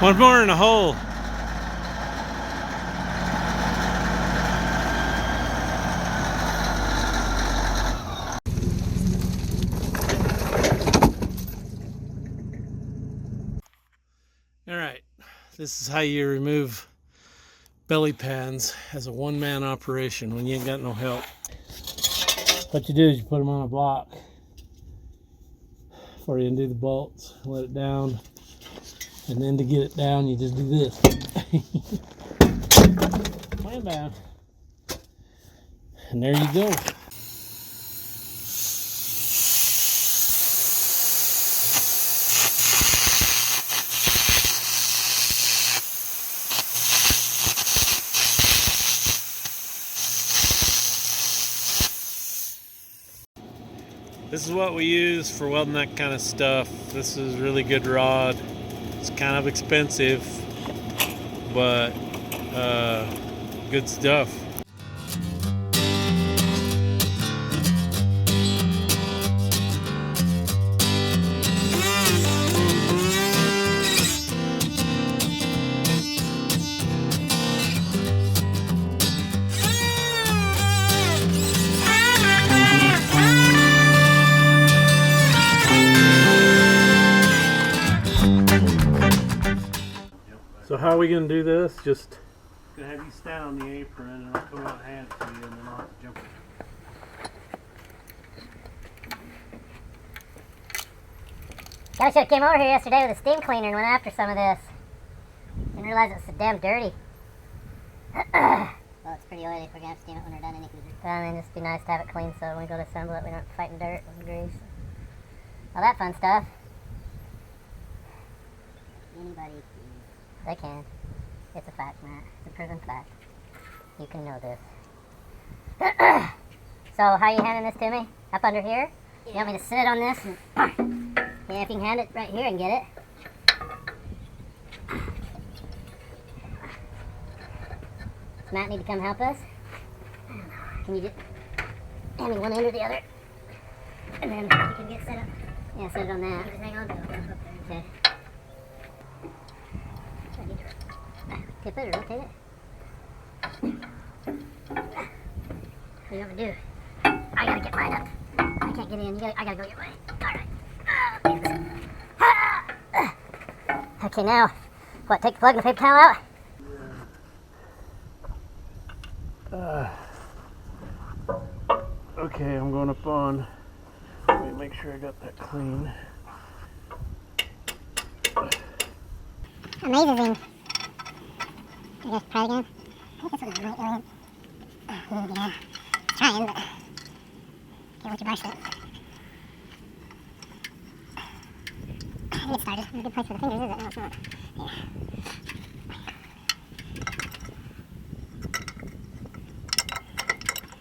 One more in a hole. Alright, this is how you remove belly pans as a one-man operation when you ain't got no help. What you do is you put them on a block before you undo the bolts, let it down, and then to get it down you just do this. Wham bam. And there you go. This is what we use for welding that kind of stuff. This is really good rod. It's kind of expensive, but good stuff. So how are we going to do this? Just going to have you stand on the apron and I'll come out and hand it to you and then I'll have to jump in. Guy should have came over here yesterday with a steam cleaner and went after some of this. Didn't realize it was so damn dirty. Well, it's pretty oily if we're going to have to steam it when we're done anyway. I mean, it'd just be nice to have it clean so when we go to assemble it we don't fight in dirt and grease. All that fun stuff. Anybody can. They can. It's a fact, Matt. It's a proven fact. You can know this. So, how are you handing this to me? Up under here? Yeah. You want me to sit on this? And yeah, if you can hand it right here and get it. Does Matt need to come help us? Can you just hand me one end or the other? And then you can get set up. Yeah, set it on that. Just hang on to it. Okay. Tip it or rotate it? What do you want me to do? I gotta get mine up. I can't get in. I gotta go your way. Alright. Okay, now, what, take the plug and the paper towel out? Okay, I'm going up on. Let me make sure I got that clean. Amazing. I guess try again. I think this one might really. Yeah. Trying, but can't let you brush it. Get started. Not a good place for the fingers, is it? No, it's not. Yeah.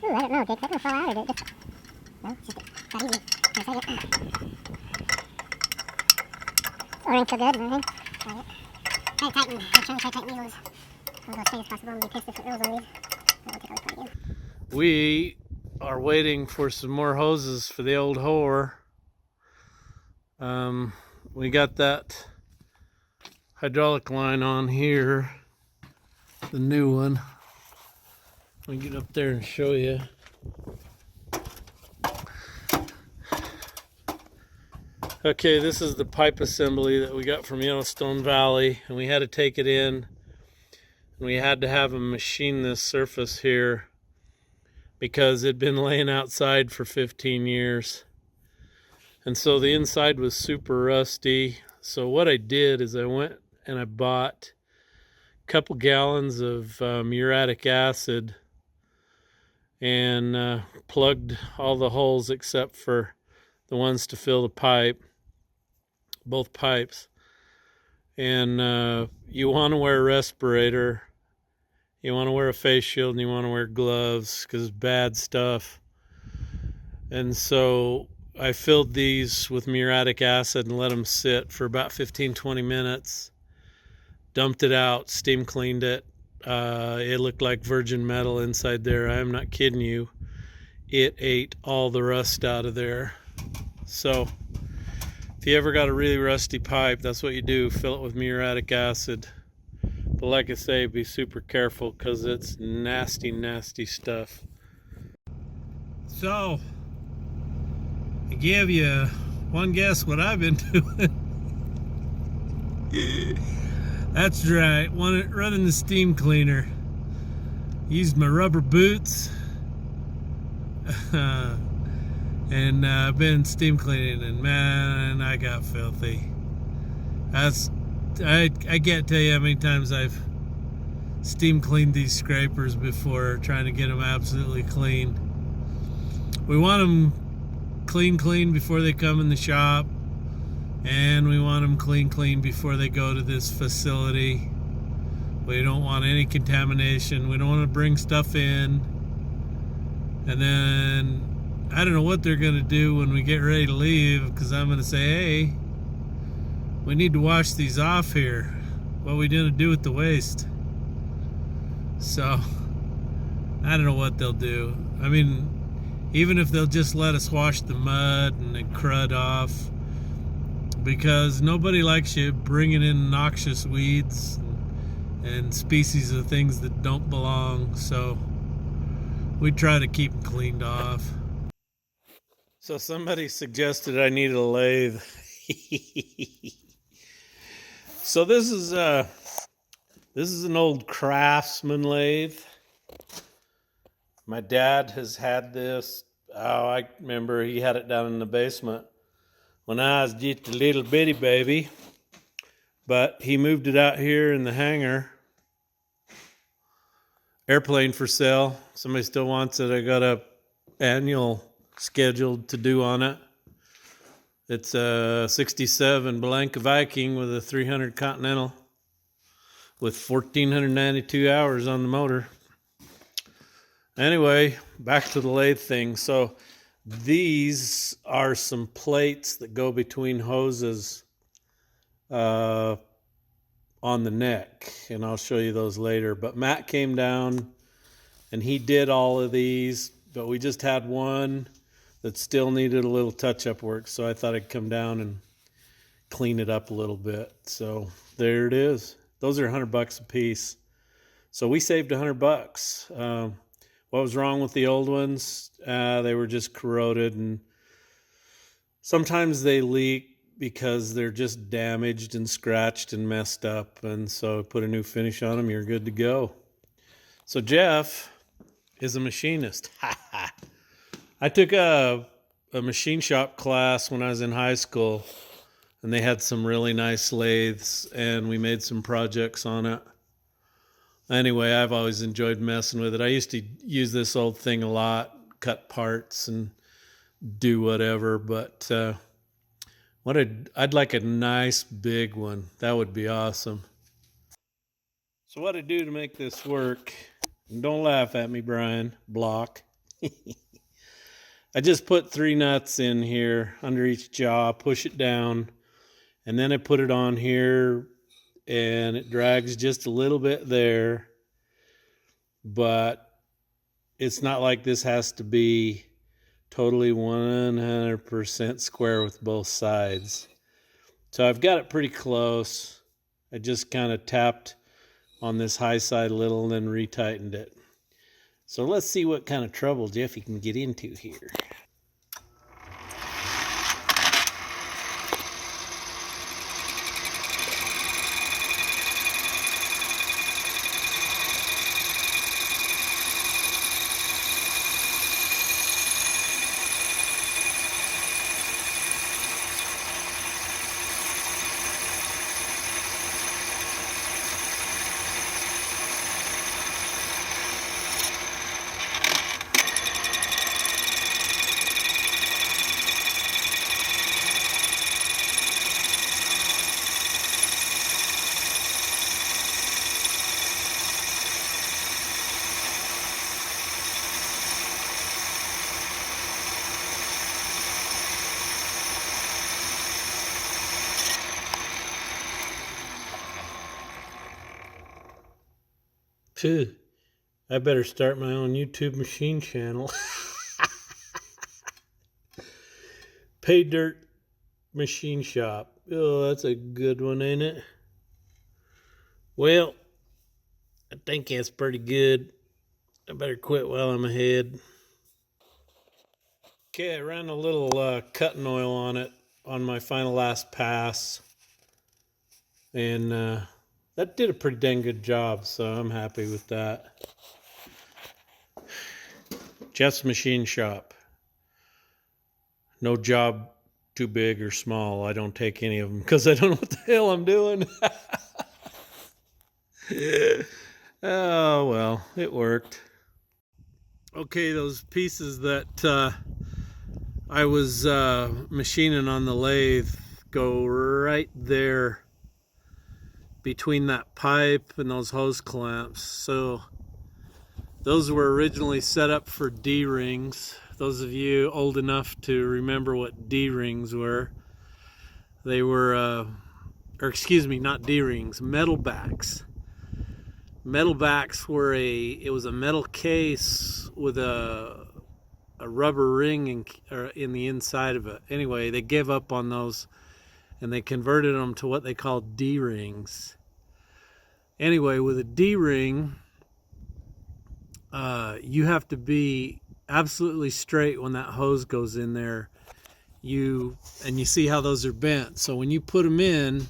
Ooh, I don't know, Jake. Is that gonna fall out or did it just? No, it's just not easy. Just like it. Orange so good, everything. Try it. Try to tighten. I'm trying to tighten these. I'll go as tight as possible and be pissed if it rolls on these. We'll take all this part again. We are waiting for some more hoses for the old whore. We got that hydraulic line on here, the new one. Let me get up there and show you. Okay, this is the pipe assembly that we got from Yellowstone Valley, and we had to take it in, and we had to have them machine this surface here because it'd been laying outside for 15 years. And so the inside was super rusty. So what I did is I went and I bought a couple gallons of muriatic acid and plugged all the holes except for the ones to fill the pipe, both pipes. And you want to wear a respirator, you want to wear a face shield, and you want to wear gloves because it's bad stuff. And so I filled these with muriatic acid and let them sit for about 15-20 minutes. Dumped it out, steam cleaned it. It looked like virgin metal inside there. I am not kidding you. It ate all the rust out of there. So If you ever got a really rusty pipe, that's what you do. Fill it with muriatic acid. But like I say, be super careful because it's nasty, nasty stuff. So, I gave you one guess what I've been doing. That's right, running the steam cleaner. Used my rubber boots. And I've been steam cleaning, and man, I got filthy. I can't tell you how many times I've steam cleaned these scrapers before, trying to get them absolutely clean. We want them clean before they come in the shop, and we want them clean before they go to this facility. We don't want any contamination. We don't want to bring stuff in, and then I don't know what they're going to do when we get ready to leave, because I'm going to say, hey, we need to wash these off here. What are we going to do with the waste? So, I don't know what they'll do. I mean, even if they'll just let us wash the mud and the crud off, because nobody likes you bringing in noxious weeds and species of things that don't belong. So, we try to keep them cleaned off. So somebody suggested I need a lathe. So this is an old Craftsman lathe. My dad has had this. Oh, I remember he had it down in the basement when I was just a little bitty baby. But he moved it out here in the hangar. Airplane for sale. Somebody still wants it. I got a annual scheduled to do on it. It's a 67 Blanca Viking with a 300 Continental with 1,492 hours on the motor. Anyway, back to the lathe thing. So these are some plates that go between hoses on the neck, and I'll show you those later. But Matt came down and he did all of these, but we just had one that still needed a little touch-up work, so I thought I'd come down and clean it up a little bit. So there it is. Those are $100 a piece. So we saved $100. What was wrong with the old ones? They were just corroded, and sometimes they leak because they're just damaged and scratched and messed up, and so put a new finish on them, you're good to go. So Jeff is a machinist. I took a machine shop class when I was in high school, and they had some really nice lathes, and we made some projects on it. Anyway, I've always enjoyed messing with it. I used to use this old thing a lot, cut parts and do whatever, but I'd like a nice big one. That would be awesome. So what I do to make this work, and don't laugh at me, Brian, block. I just put 3 nuts in here under each jaw, push it down, and then I put it on here, and it drags just a little bit there, but it's not like this has to be totally 100% square with both sides. So I've got it pretty close. I just kind of tapped on this high side a little and then retightened it. So let's see what kind of trouble Jeffy can get into here. Phew, I better start my own YouTube machine channel. Paydirt machine shop. Oh, that's a good one, ain't it? Well, I think that's pretty good. I better quit while I'm ahead. Okay, I ran a little cutting oil on it on my final last pass. And that did a pretty dang good job, so I'm happy with that. Jeff's Machine Shop. No job too big or small. I don't take any of them because I don't know what the hell I'm doing. Oh, well, it worked. Okay, those pieces that I was machining on the lathe go right there between that pipe and those hose clamps. So those were originally set up for D-rings. Those of you old enough to remember what D-rings were, they were, or excuse me, not D-rings, metal backs. Metal backs were it was a metal case with a rubber ring in the inside of it. Anyway, they gave up on those and they converted them to what they called D-rings. Anyway, with a D-ring, you have to be absolutely straight when that hose goes in there. You see how those are bent. So when you put them in,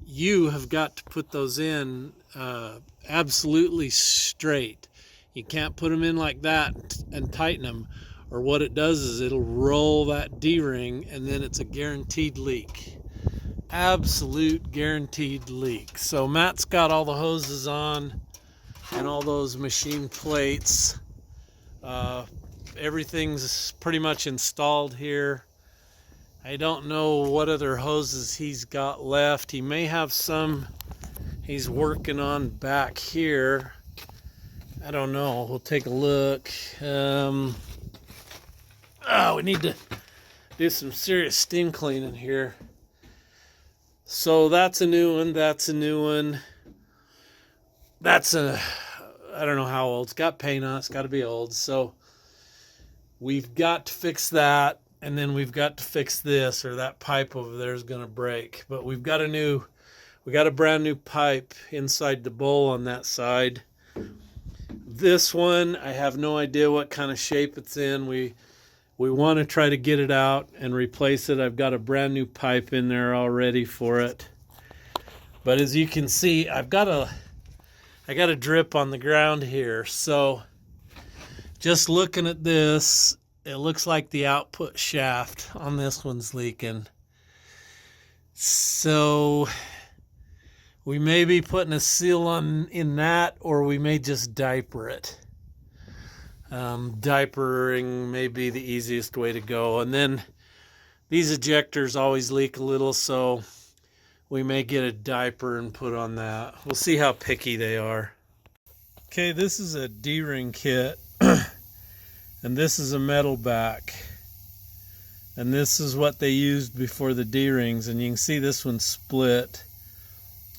you have got to put those in absolutely straight. You can't put them in like that and tighten them, or what it does is it'll roll that D-ring and then it's a guaranteed leak. Absolute guaranteed leak. So Matt's got all the hoses on and all those machine plates. Everything's pretty much installed here. I don't know what other hoses he's got left. He may have some he's working on back here. I don't know. We'll take a look. We need to do some serious steam cleaning here. So that's a new one. That's a new one. That's I don't know how old. It's got paint on it. It's got to be old. So we've got to fix that. And then we've got to fix this, or that pipe over there is going to break. But we got a brand new pipe inside the bowl on that side. This one, I have no idea what kind of shape it's in. We want to try to get it out and replace it. I've got a brand new pipe in there already for it. But as you can see, I got a drip on the ground here. So just looking at this, it looks like the output shaft on this one's leaking. So we may be putting a seal on in that, or we may just diaper it. Diapering may be the easiest way to go. And then these ejectors always leak a little, so we may get a diaper and put on that. We'll see how picky they are. Okay, this is a D-ring kit. And this is a metal back. And this is what they used before the D-rings. And you can see this one split.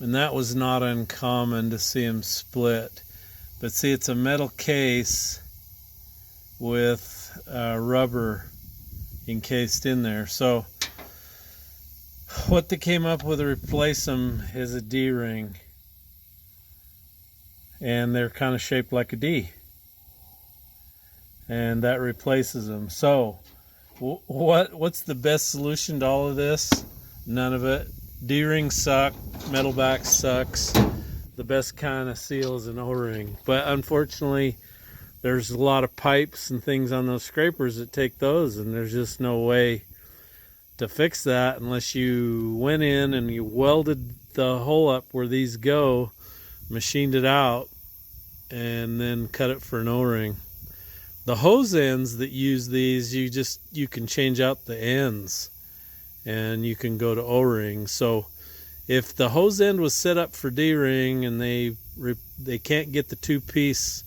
And that was not uncommon to see them split. But see, it's a metal case with rubber encased in there. So what they came up with to replace them is a D-ring. And they're kind of shaped like a D. And that replaces them. So what's the best solution to all of this? None of it. D-ring suck, metal back sucks. The best kind of seal is an O-ring. But unfortunately, there's a lot of pipes and things on those scrapers that take those, and there's just no way to fix that unless you went in and you welded the hole up where these go, machined it out, and then cut it for an O-ring. The hose ends that use these, you can change out the ends and you can go to O-ring. So if the hose end was set up for D-ring and they can't get the two-piece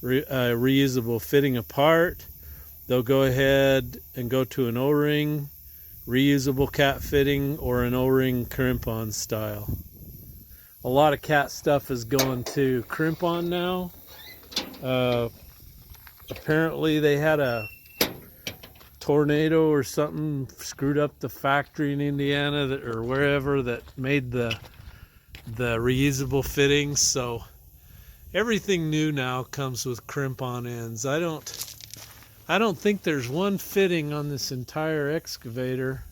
reusable fitting apart, they'll go ahead and go to an O-ring reusable cat fitting or an O-ring crimp-on style. A lot of cat stuff is going to crimp-on now. Apparently they had a tornado or something screwed up the factory in Indiana or wherever that made the reusable fittings. So everything new now comes with crimp-on ends. I don't think there's one fitting on this entire excavator.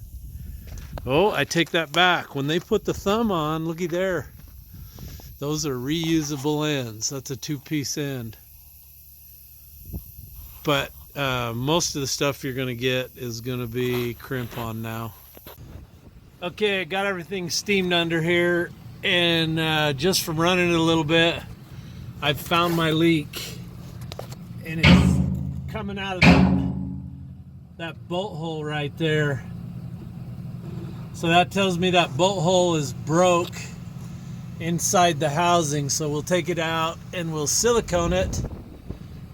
Oh, I take that back. When they put the thumb on, looky there. Those are reusable ends. That's a 2-piece end. But most of the stuff you're going to get is going to be crimp-on now. Okay, I got everything steamed under here, and just from running it a little bit, I've found my leak, and it's coming out of that bolt hole right there. So that tells me that bolt hole is broke inside the housing. So we'll take it out and we'll silicone it.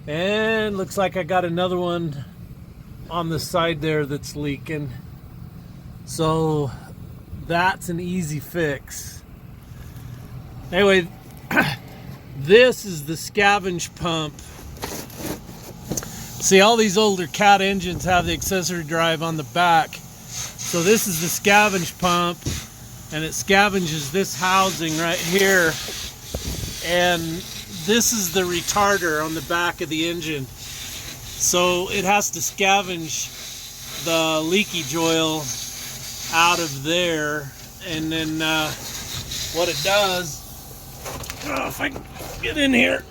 And looks like I got another one on the side there that's leaking. So that's an easy fix. Anyway, this is the Scavenge Pump. See, all these older Cat engines have the accessory drive on the back. So this is the Scavenge Pump, and it scavenges this housing right here. And this is the retarder on the back of the engine. So it has to scavenge the leakage oil out of there. And then what it does, if I can get in here.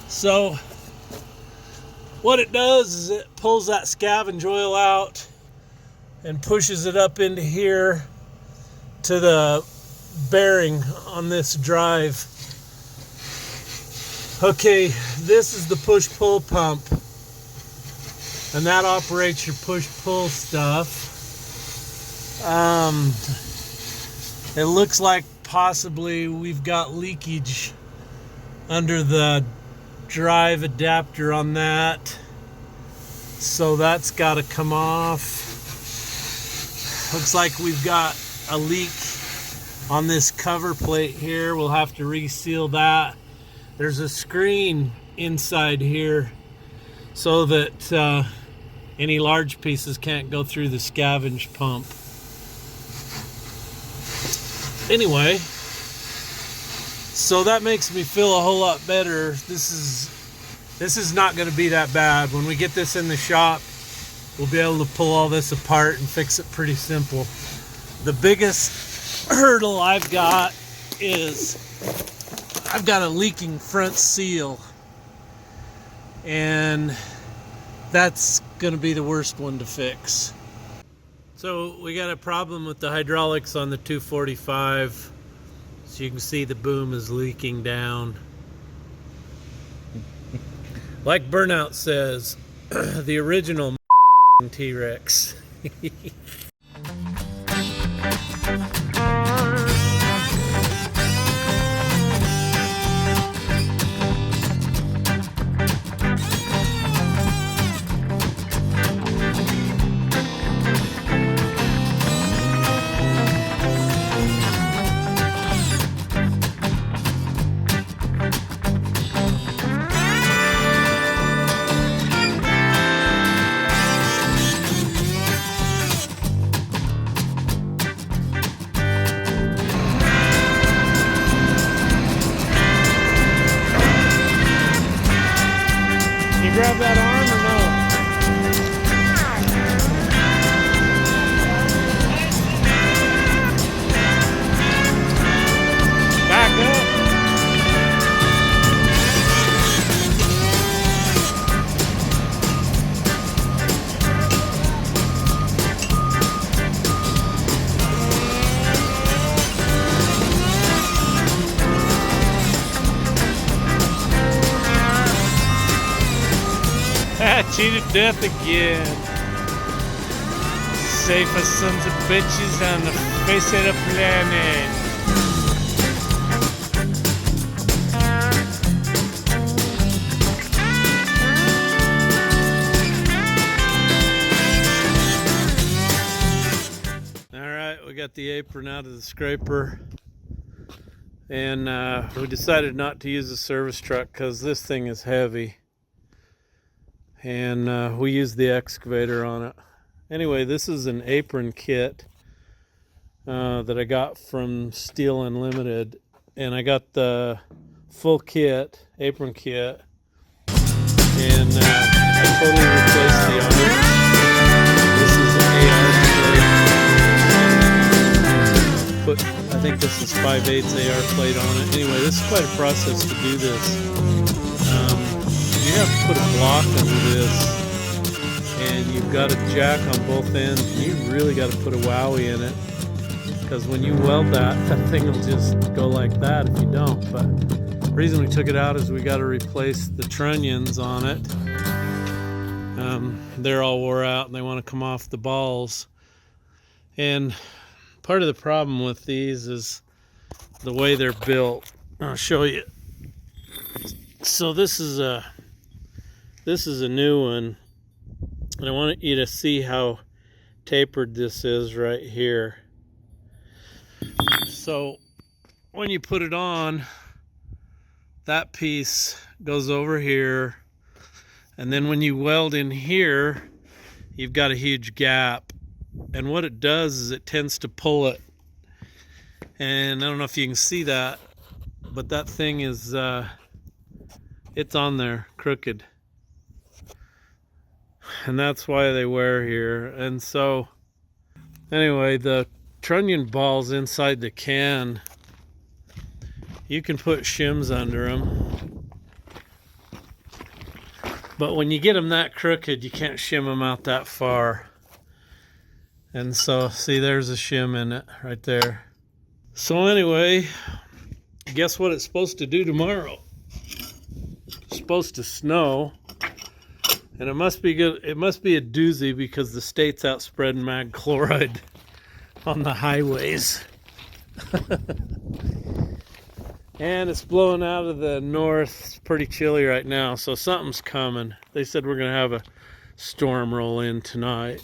So what it does is it pulls that scavenge oil out and pushes it up into here to the bearing on this drive. Okay, this is the push-pull pump, and that operates your push-pull stuff. It looks like possibly we've got leakage under the drive adapter on that, so that's got to come off. Looks like we've got a leak on this cover plate here. We'll have to reseal that. There's a screen inside here so that any large pieces can't go through the scavenge pump. Anyway, so that makes me feel a whole lot better. This is not going to be that bad. When we get this in the shop, we'll be able to pull all this apart and fix it pretty simple. The biggest hurdle I've got is I've got a leaking front seal, and that's going to be the worst one to fix. So we got a problem with the hydraulics on the 245. So you can see the boom is leaking down. Like Burnout says, the original T-Rex. Grab that arm or no? Back up. Cheated death again. Safest sons of bitches on the face of the planet. Alright, we got the apron out of the scraper. And we decided not to use the service truck because this thing is heavy. and we used the excavator on it. Anyway, this is an apron kit that I got from Steel Unlimited, and I got the full kit, apron kit, and I totally replaced the arm. This is AR plate. I think this is 5/8 AR plate on it. Anyway, this is quite a process to do this. You have to put a block under this, and you've got a jack on both ends, and you really got to put a wowie in it, because when you weld that thing will just go like that if you don't. But the reason we took it out is we got to replace the trunnions on it. They're all wore out and they want to come off the balls. And part of the problem with these is the way they're built. I'll show you. So this is a new one, and I want you to see how tapered this is right here. So when you put it on, that piece goes over here, and then when you weld in here, you've got a huge gap, and what it does is it tends to pull it. And I don't know if you can see that, but that thing is it's on there crooked, and that's why they wear here. And so anyway, the trunnion balls inside the can, you can put shims under them, but when you get them that crooked, you can't shim them out that far. And so see, there's a shim in it right there. So anyway, guess what it's supposed to do tomorrow? It's supposed to snow, and it must be good. It must be a doozy because the state's out spreading mag chloride on the highways. And it's blowing out of the north. It's pretty chilly right now, so something's coming. They said we're gonna have a storm roll in tonight.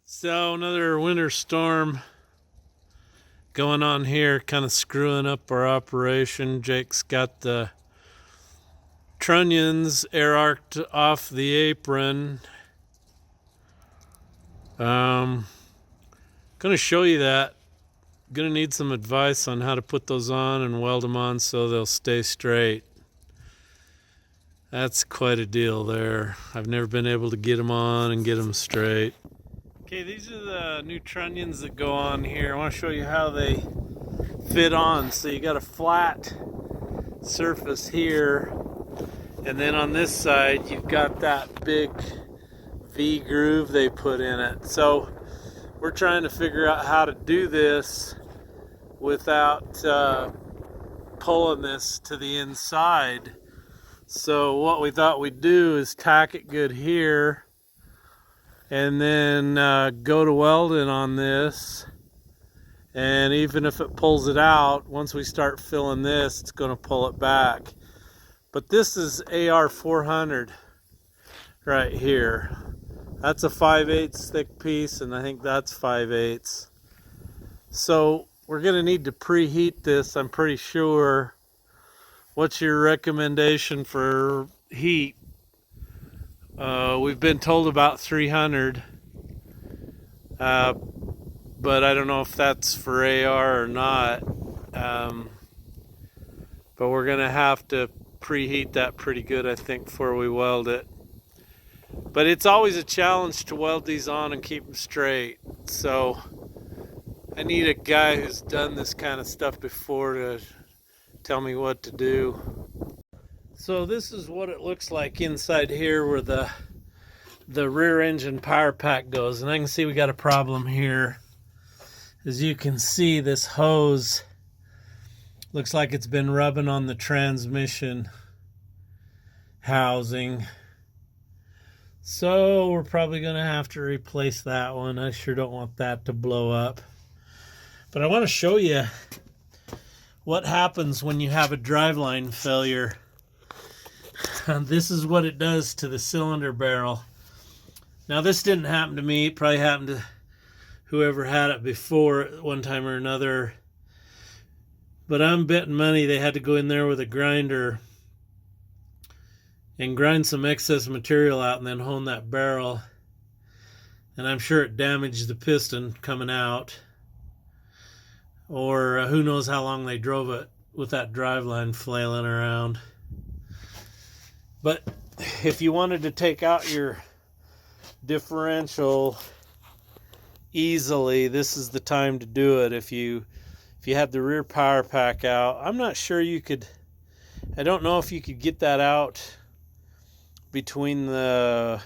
So another winter storm going on here, kind of screwing up our operation. Jake's got the trunnions air arced off the apron. Gonna show you that. Gonna need some advice on how to put those on and weld them on so they'll stay straight. That's quite a deal there. I've never been able to get them on and get them straight. Okay, these are the new trunnions that go on here. I want to show you how they fit on. So you got a flat surface here, and then on this side you've got that big V groove they put in it. So we're trying to figure out how to do this without pulling this to the inside. So what we thought we'd do is tack it good here, and then go to welding on this. And even if it pulls it out, once we start filling this, it's going to pull it back. But this is AR 400 right here. That's a 5/8 thick piece, and I think that's 5/8. So we're going to need to preheat this, I'm pretty sure. What's your recommendation for heat? We've been told about 300, but I don't know if that's for AR or not. But we're gonna have to preheat that pretty good, I think, before we weld it. But it's always a challenge to weld these on and keep them straight. So I need a guy who's done this kind of stuff before to tell me what to do. So this is what it looks like inside here where the rear engine power pack goes. And I can see we got a problem here. As you can see, this hose looks like it's been rubbing on the transmission housing. So we're probably going to have to replace that one. I sure don't want that to blow up. But I want to show you what happens when you have a driveline failure. This is what it does to the cylinder barrel. Now this didn't happen to me. It probably happened to whoever had it before at one time or another. But I'm betting money they had to go in there with a grinder and grind some excess material out and then hone that barrel. And I'm sure it damaged the piston coming out. Or who knows how long they drove it with that driveline flailing around. But if you wanted to take out your differential easily, this is the time to do it. If you had the rear power pack out, I'm not sure you could, I don't know if you could get that out between the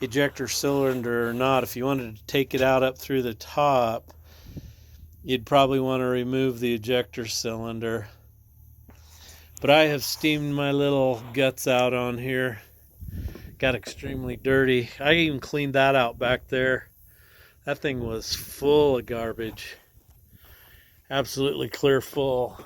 ejector cylinder or not. If you wanted to take it out up through the top, you'd probably want to remove the ejector cylinder. But I have steamed my little guts out on here. Got extremely dirty. I even cleaned that out back there. That thing was full of garbage. Absolutely clear full.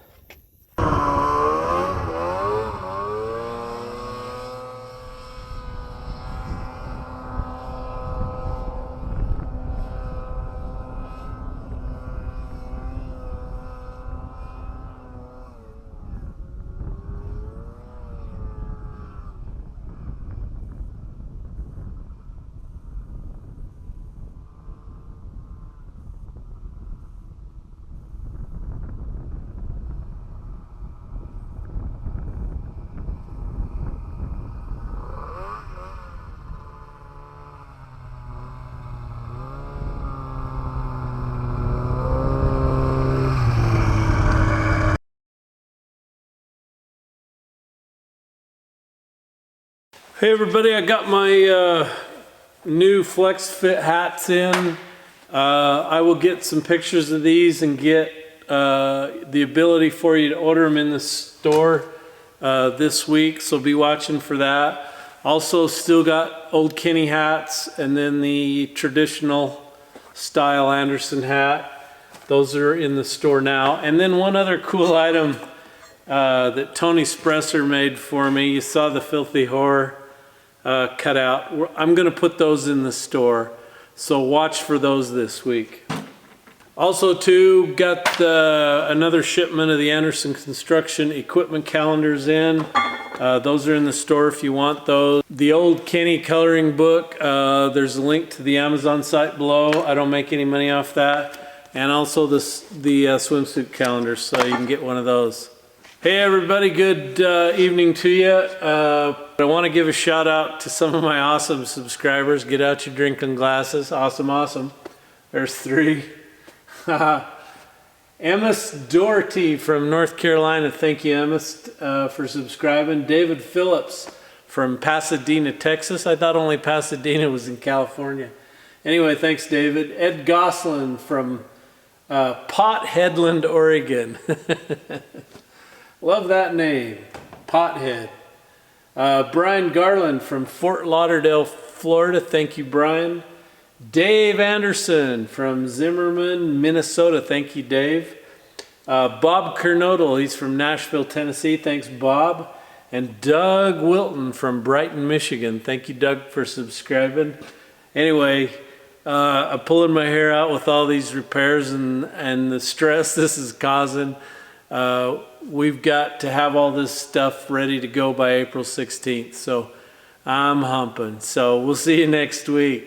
Hey everybody, I got my new Flex Fit hats in. I will get some pictures of these and get the ability for you to order them in the store this week, so be watching for that. Also still got old Kenny hats and then the traditional style Anderson hat. Those are in the store now. And then one other cool item that Tony Spresser made for me. You saw the Filthy Whore cut out. I'm going to put those in the store, so watch for those this week. Also too, got another shipment of the Anderson Construction equipment calendars in. Those are in the store if you want those. The old Kenny coloring book, there's a link to the Amazon site below. I don't make any money off that. And also the swimsuit calendar, so you can get one of those. Hey everybody, good evening to you. I want to give a shout out to some of my awesome subscribers. Get out your drinking glasses. Awesome, awesome. There's 3. Emmis Doherty from North Carolina. Thank you, Emmis, for subscribing. David Phillips from Pasadena, Texas. I thought only Pasadena was in California. Anyway, thanks, David. Ed Goslin from Pot Headland, Oregon. Love that name, Pothead. Brian Garland from Fort Lauderdale, Florida. Thank you, Brian. Dave Anderson from Zimmerman, Minnesota. Thank you, Dave. Bob Kernodle, he's from Nashville, Tennessee. Thanks, Bob. And Doug Wilton from Brighton, Michigan. Thank you, Doug, for subscribing. Anyway, I'm pulling my hair out with all these repairs and the stress this is causing. We've got to have all this stuff ready to go by April 16th. So I'm humping. So we'll see you next week.